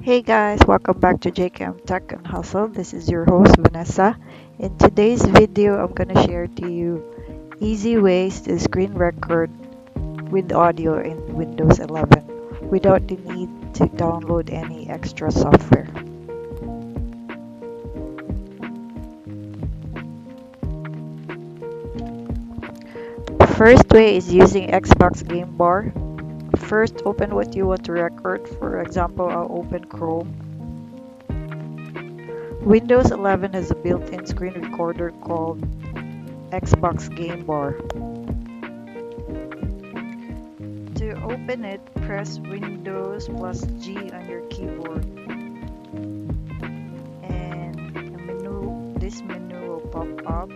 Hey guys, welcome back to JKM Tech and Hustle. This is your host Vanessa. In today's video, I'm gonna share to you easy ways to screen record with audio in Windows 11 without the need to download any extra software. First way is using Xbox Game Bar. First, open what you want to record. For example, I'll open Chrome. Windows 11 has a built-in screen recorder called Xbox Game Bar. To open it, press Windows plus G on your keyboard, and this menu will pop up.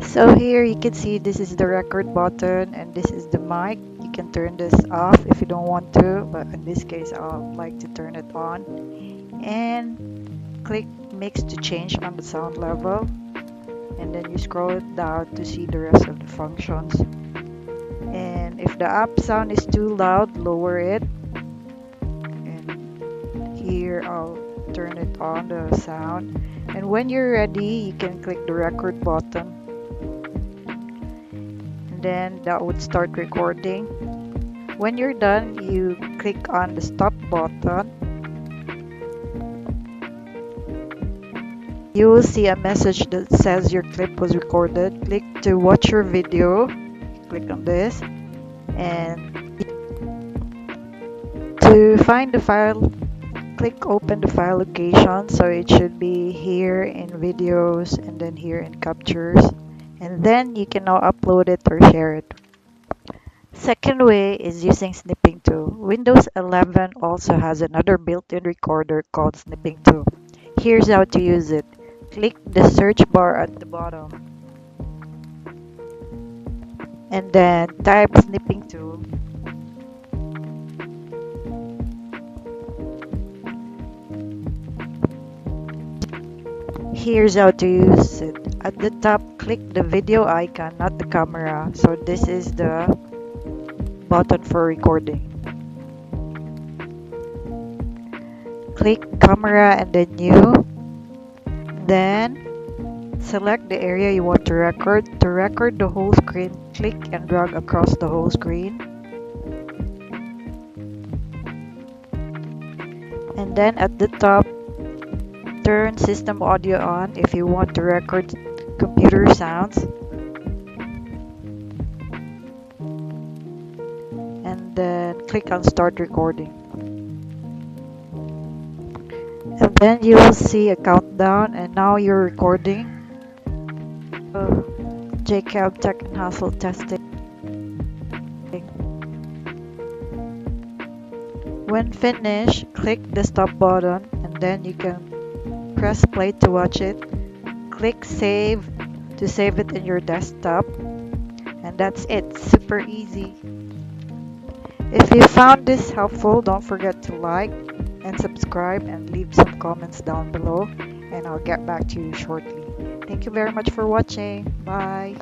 So here you can see this is the record button and this is the mic. You can turn this off if you don't want to, but in this case I'll like to turn it on. And click mix to change on the sound level, and then you scroll it down to see the rest of the functions. And if the app sound is too loud, lower it. And here I'll turn it on, the sound. And when you're ready, you can click the record button, and then that would start recording. When you're done, you click on the stop button. You will see a message that says your clip was recorded. Click to watch your video. Click on this, and to find the file, click open the file location. So it should be here in videos and then here in captures, and then you can now upload it or share it. Second way is using Snipping Tool. Windows 11 also has another built-in recorder called Snipping Tool. Here's how to use it. Click the search bar at the bottom and then type Snipping Tool. Here's how to use it. At the top, click the video icon, not the camera. So this is the button for recording. Click camera and then new. Then select the area you want to record. To record the whole screen, click and drag across the whole screen. And then at the top, turn system audio on if you want to record computer sounds. And then click on start recording. And then you will see a countdown, and now you're recording. JCab Tech and Hustle testing. When finished, click the stop button, and then you can press play to watch it. Click save to save it in your desktop, and that's it. Super easy. If you found this helpful, don't forget to like and subscribe and leave some comments down below, and I'll get back to you shortly. Thank you very much for watching. Bye.